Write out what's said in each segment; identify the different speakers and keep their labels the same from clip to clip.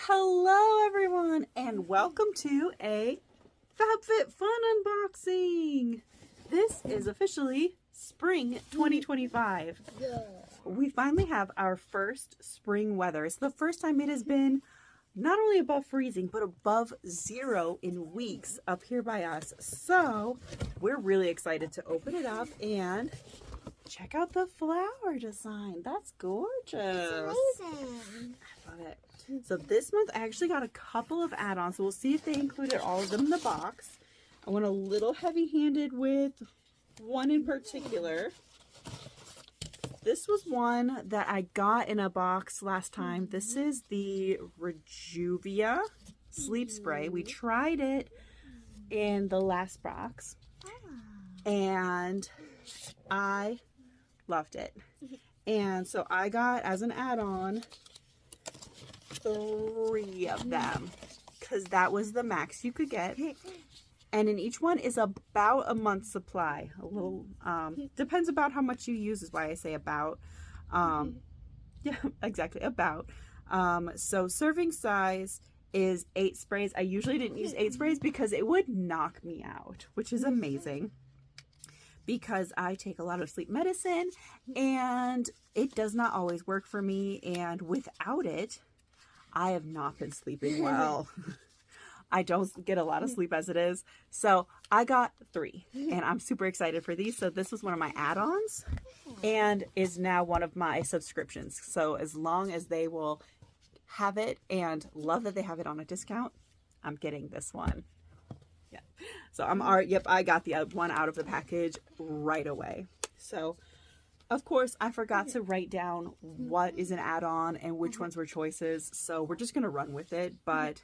Speaker 1: Hello everyone and welcome to a FABFITFUN unboxing. This is officially spring 2025. We finally have our first spring weather. It's the first time it has been not only above freezing but above zero in weeks up here by us. So we're really excited to open it up and check out the flower design. That's gorgeous.
Speaker 2: It's amazing.
Speaker 1: I love it. So this month I actually got a couple of add-ons. So we'll see if they included all of them in the box. I went a little heavy-handed with one in particular. This was one that I got in a box last time. This is the Rejuvia Sleep Spray. We tried it in the last box and I loved it. And so I got, as an add-on, 3 of them because that was the max you could get. And in each one is about a month's supply. A little depends about how much you use, is why I say about. Yeah, exactly, about. So serving size is 8 sprays. I usually didn't use 8 sprays because it would knock me out, which is amazing because I take a lot of sleep medicine and it does not always work for me, and without it I have not been sleeping well. I don't get a lot of sleep as it is. So I got 3 and I'm super excited for these. So this was one of my add-ons and is now one of my subscriptions. So as long as they will have it, and love that they have it on a discount, I'm getting this one. Yeah. So I'm already, yep, I got the one out of the package right away. So of course, I forgot to write down what is an add-on and which ones were choices, so we're just going to run with it. But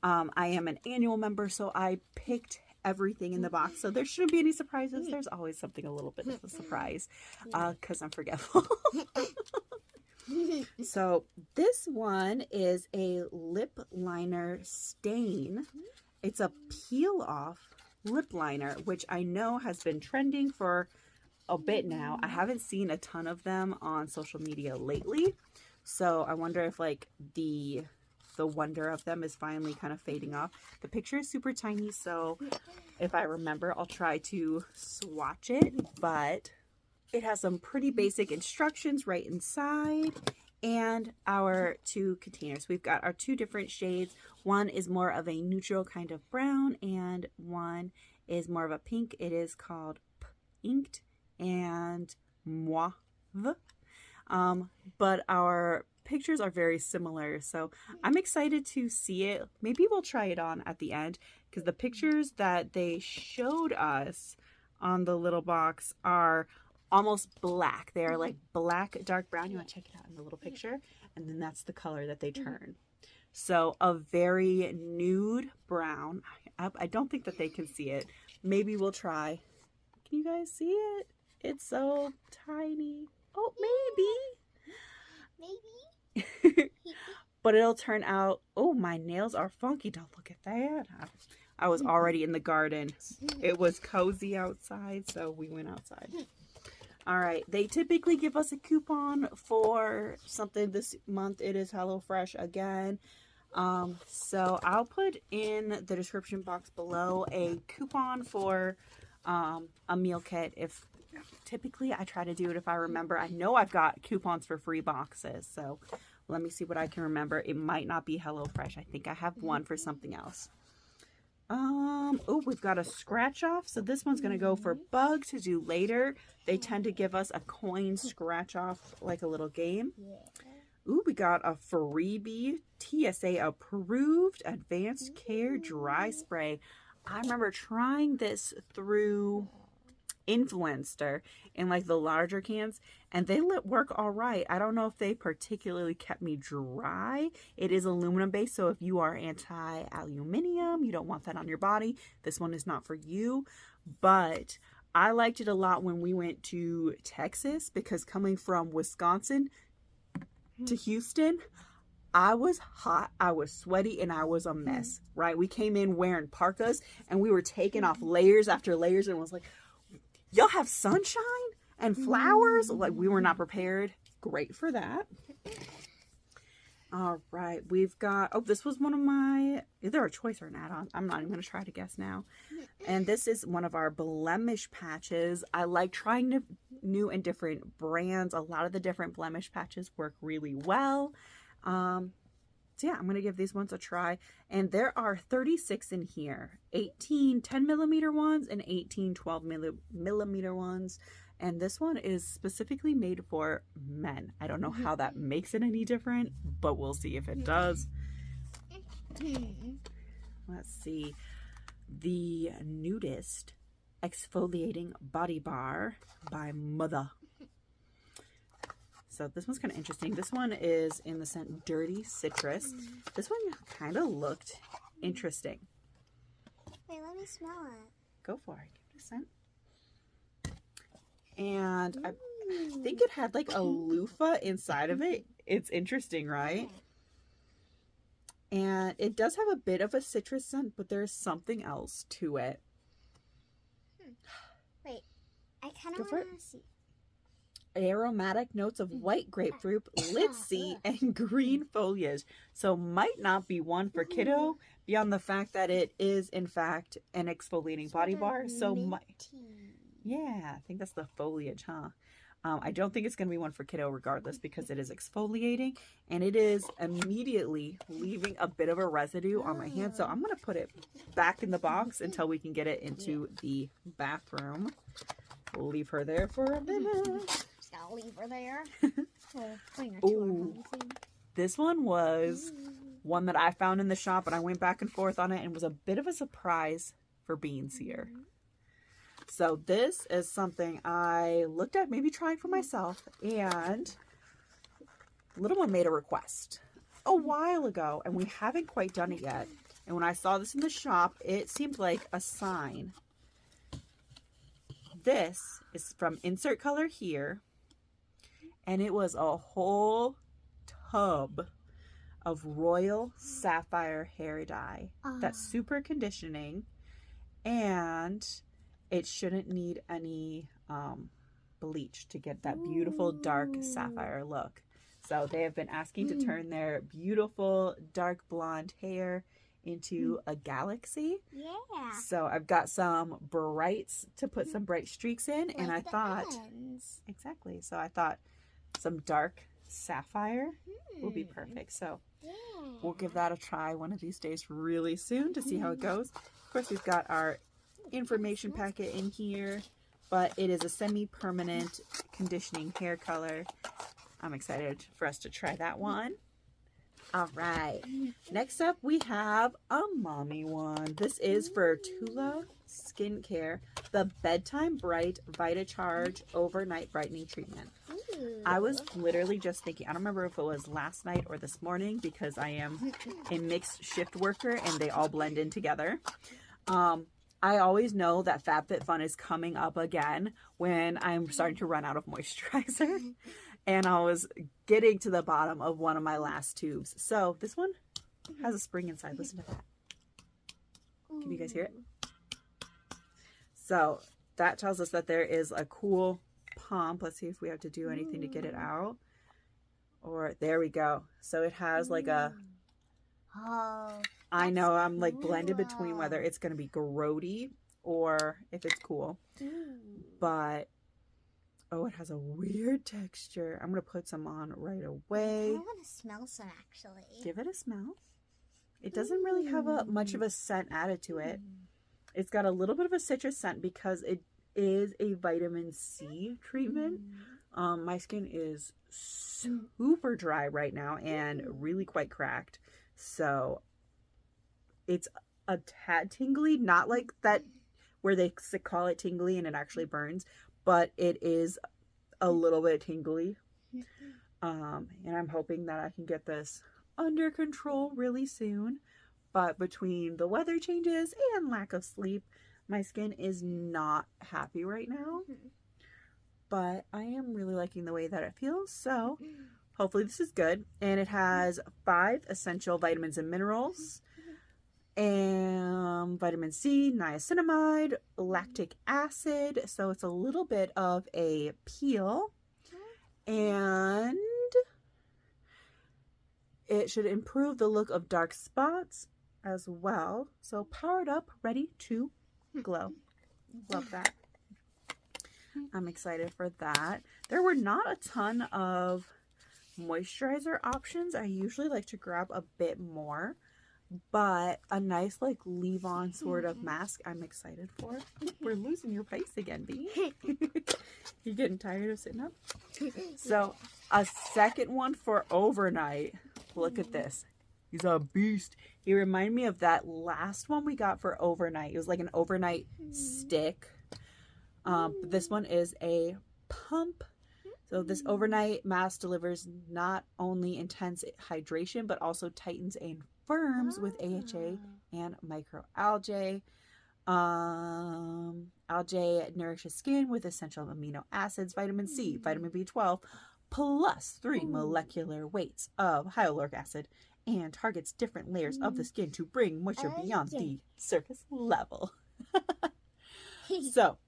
Speaker 1: I am an annual member, so I picked everything in the box, so there shouldn't be any surprises. There's always something a little bit of a surprise because I'm forgetful. So this one is a lip liner stain. It's a peel-off lip liner, which I know has been trending for a bit now. I haven't seen a ton of them on social media lately, so I wonder if like the wonder of them is finally kind of fading off. The picture is super tiny, so if I remember I'll try to swatch it, but it has some pretty basic instructions right inside. And our 2 containers, we've got our 2 different shades. One is more of a neutral kind of brown and one is more of a pink. It is called Inked and Mauve, but our pictures are very similar, so I'm excited to see it. Maybe we'll try it on at the end, because the pictures that they showed us on the little box are almost black. They are like black, dark brown. You want to check it out in the little picture, and then that's the color that they turn. So a very nude brown. I don't think that they can see it. Maybe we'll try. Can you guys see it? It's so tiny. Oh, maybe. But it'll turn out. Oh, my nails are funky. Don't look at that. I was already in the garden. It was cozy outside, so we went outside. All right. They typically give us a coupon for something this month. It is HelloFresh again. So I'll put in the description box below a coupon for a meal kit. If typically I try to do it if I remember. I know I've got coupons for free boxes, so let me see what I can remember. It might not be HelloFresh. I think I have one for something else. Oh, we've got a scratch off. So this one's going to go for Bug to do later. They tend to give us a coin scratch off, like a little game. Ooh, we got a freebie TSA approved advanced care dry spray. I remember trying this through Influencer in like the larger cans, and they work all right. I don't know if they particularly kept me dry. It is aluminum based, so if you are anti-aluminium, you don't want that on your body, this one is not for you. But I liked it a lot when we went to Texas, because coming from Wisconsin to Houston, I was hot, I was sweaty, and I was a mess, right? We came in wearing parkas and we were taking off layers after layers, and was like, y'all have sunshine and flowers? Like, we were not prepared. Great for that. All right, we've got, oh, this was one of my, either a choice or an add-on. I'm not even going to try to guess now. And this is one of our blemish patches. I like trying new and different brands. A lot of the different blemish patches work really well. So yeah, I'm going to give these ones a try. And there are 36 in here. 18 10mm ones and 18 12mm ones. And this one is specifically made for men. I don't know how that makes it any different, but we'll see if it does. Let's see. The Nudist Exfoliating Body Bar by Mother. So this one's kind of interesting. This one is in the scent Dirty Citrus. This one kind of looked interesting.
Speaker 2: Wait, let me smell it.
Speaker 1: Go for it. Give it a scent. And I think it had like a loofah inside of it. It's interesting, right? And it does have a bit of a citrus scent, but there's something else to it.
Speaker 2: Wait, I kind of want to see.
Speaker 1: Aromatic notes of white grapefruit, linseed, and green foliage. So might not be one for kiddo, beyond the fact that it is, in fact, an exfoliating body bar. So might... Yeah, I think that's the foliage, huh? I don't think it's going to be one for kiddo regardless because it is exfoliating and it is immediately leaving a bit of a residue on my hand. So I'm going to put it back in the box until we can get it into the bathroom. We'll leave her there for a minute.
Speaker 2: Just gotta leave her there.
Speaker 1: Ooh, this one was one that I found in the shop and I went back and forth on it and was a bit of a surprise for Beans here. So this is something I looked at maybe trying for myself, and little one made a request a while ago and we haven't quite done it yet. And when I saw this in the shop, it seemed like a sign. This is from Insert Color here, and it was a whole tub of Royal Sapphire hair dye. That's super conditioning, and it shouldn't need any bleach to get that beautiful dark sapphire look. So they have been asking to turn their beautiful dark blonde hair into a galaxy. Yeah. So I've got some brights to put some bright streaks in, and I thought exactly. So I thought some dark sapphire will be perfect. So we'll give that a try one of these days really soon to see how it goes. Of course, we've got our information packet in here, but it is a semi-permanent conditioning hair color. I'm excited for us to try that one. All right, next up we have a mommy one. This is for Tula Skincare, the Bedtime Bright Vita Charge Overnight Brightening Treatment. I was literally just thinking, I don't remember if it was last night or this morning because I am a mixed shift worker and they all blend in together. I always know that FABFITFUN is coming up again when I'm starting to run out of moisturizer. And I was getting to the bottom of one of my last tubes. So this one has a spring inside. Listen to that. Can you guys hear it? So that tells us that there is a cool pump. Let's see if we have to do anything to get it out. Or there we go. So it has like a... I know I'm like blended between whether it's going to be grody or if it's cool. But, oh, it has a weird texture. I'm going to put some on right away.
Speaker 2: I want to smell some, actually.
Speaker 1: Give it a smell. It doesn't really have much of a scent added to it. It's got a little bit of a citrus scent because it is a vitamin C treatment. My skin is super dry right now and really quite cracked. So it's a tad tingly, not like that where they call it tingly and it actually burns, but it is a little bit tingly. And I'm hoping that I can get this under control really soon. But between the weather changes and lack of sleep, my skin is not happy right now. But I am really liking the way that it feels. So hopefully this is good. And it has 5 essential vitamins and minerals. And vitamin C, niacinamide, lactic acid. So it's a little bit of a peel. And It should improve the look of dark spots as well. So powered up, ready to glow. Love that. I'm excited for that. There were not a ton of moisturizer options. I usually like to grab a bit more, but a nice like leave-on sort of mask I'm excited for. We're losing your pace again, B. You getting tired of sitting up? So a second one for overnight. Look at this. He's a beast. He reminded me of that last one we got for overnight. It was like an overnight stick. But this one is a pump. So this overnight mask delivers not only intense hydration, but also tightens and firms with AHA and microalgae. Algae nourishes skin with essential amino acids, vitamin C, vitamin B12, plus 3 molecular weights of hyaluronic acid, and targets different layers of the skin to bring moisture beyond the surface level. So,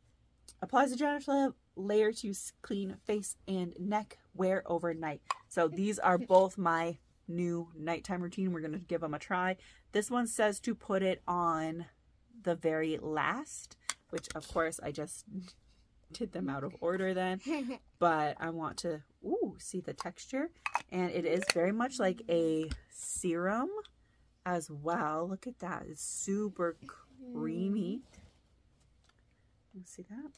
Speaker 1: applies a generous layer to clean face and neck. Wear overnight. So these are both my new nighttime routine. We're going to give them a try. This one says to put it on the very last, which of course I just did them out of order then, but I want to see the texture, and it is very much like a serum as well. Look at that. It's super creamy. You see that?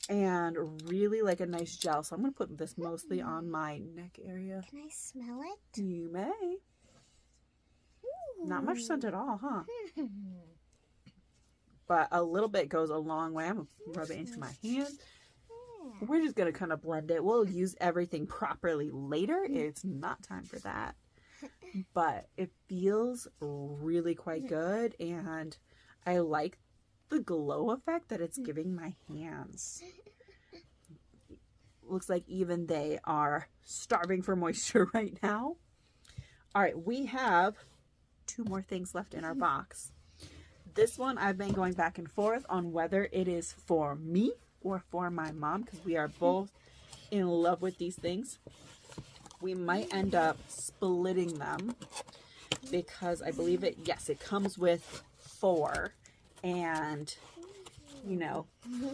Speaker 1: And really like a nice gel. So I'm going to put this mostly on my neck area.
Speaker 2: Can I smell it?
Speaker 1: You may. Not much scent at all, huh? But a little bit goes a long way. I'm going to rub it into my hand. We're just going to kind of blend it. We'll use everything properly later. It's not time for that. But it feels really quite good. And I like the glow effect that it's giving my hands. Looks like even they are starving for moisture right now. All right, we have 2 more things left in our box. This one I've been going back and forth on whether it is for me or for my mom, because we are both in love with these things. We might end up splitting them because I believe it comes with 4. And, you know,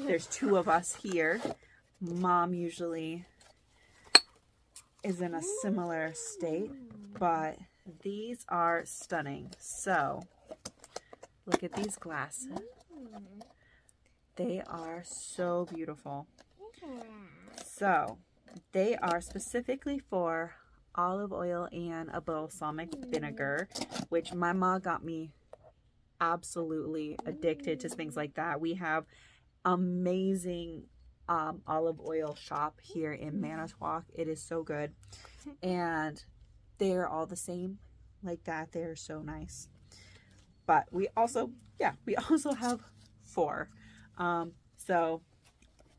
Speaker 1: there's 2 of us here. Mom usually is in a similar state, but these are stunning. So, look at these glasses. They are so beautiful. So, they are specifically for olive oil and a balsamic vinegar, which my mom got me absolutely addicted to things like that. We have amazing olive oil shop here in Manitowoc. It is so good, and they're all the same like that. They're so nice. But we also have 4. So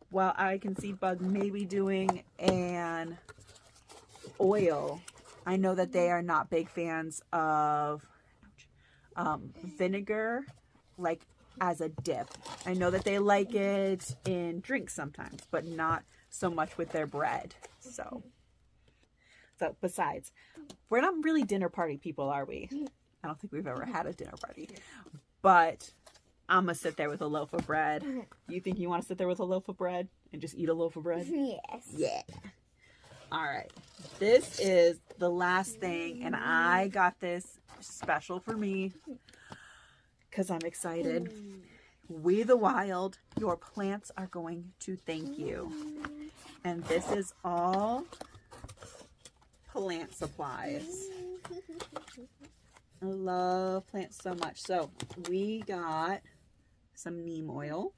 Speaker 1: while I can see Bug maybe doing an oil, I know that they are not big fans of vinegar, like as a dip. I know that they like it in drinks sometimes, but not so much with their bread. So besides, we're not really dinner party people, are we? I don't think we've ever had a dinner party, but I'm gonna sit there with a loaf of bread. You think you want to sit there with a loaf of bread and just eat a loaf of bread?
Speaker 2: Yes.
Speaker 1: Yeah. All right, this is the last thing, and I got this special for me because I'm excited. We the Wild, your plants are going to thank you. And this is all plant supplies. I love plants so much. So we got some neem oil,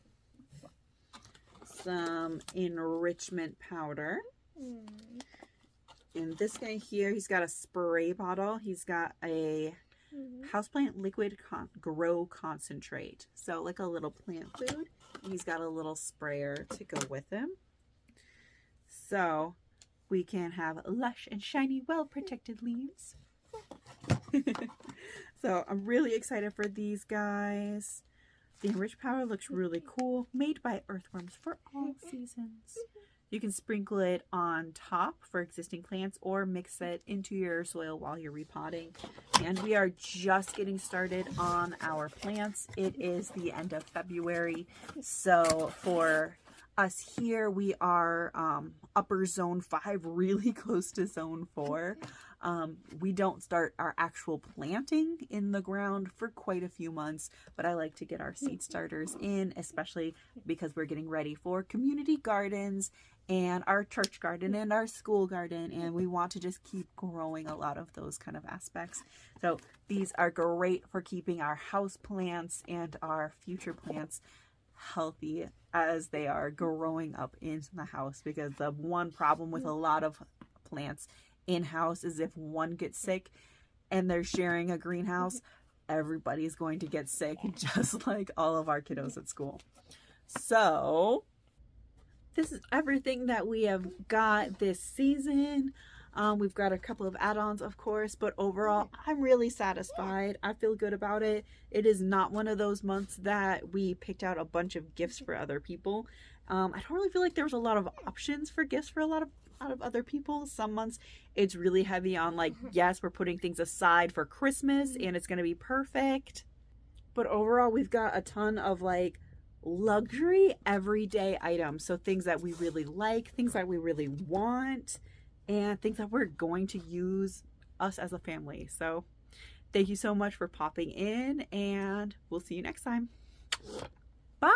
Speaker 1: some enrichment powder. And this guy here, he's got a spray bottle. He's got a houseplant liquid grow concentrate. So like a little plant food. He's got a little sprayer to go with him. So we can have lush and shiny, well-protected leaves. So I'm really excited for these guys. The enriched powder looks really cool. Made by earthworms for all seasons. You can sprinkle it on top for existing plants or mix it into your soil while you're repotting. And we are just getting started on our plants. It is the end of February. So for us here, we are upper zone 5, really close to zone 4. We don't start our actual planting in the ground for quite a few months, but I like to get our seed starters in, especially because we're getting ready for community gardens and our church garden and our school garden, and we want to just keep growing a lot of those kind of aspects. So these are great for keeping our house plants and our future plants healthy as they are growing up into the house, because the one problem with a lot of plants in-house is if one gets sick and they're sharing a greenhouse, everybody's going to get sick, just like all of our kiddos at school. So this is everything that we have got this season. We've got a couple of add-ons, of course, but overall, I'm really satisfied. I feel good about it. It is not one of those months that we picked out a bunch of gifts for other people. I don't really feel like there was a lot of options for gifts for a lot of other people. Some months it's really heavy on like, yes, we're putting things aside for Christmas and it's going to be perfect. But overall, we've got a ton of like luxury everyday items. So things that we really like, things that we really want, and things that we're going to use us as a family. So thank you so much for popping in, and we'll see you next time. Bye.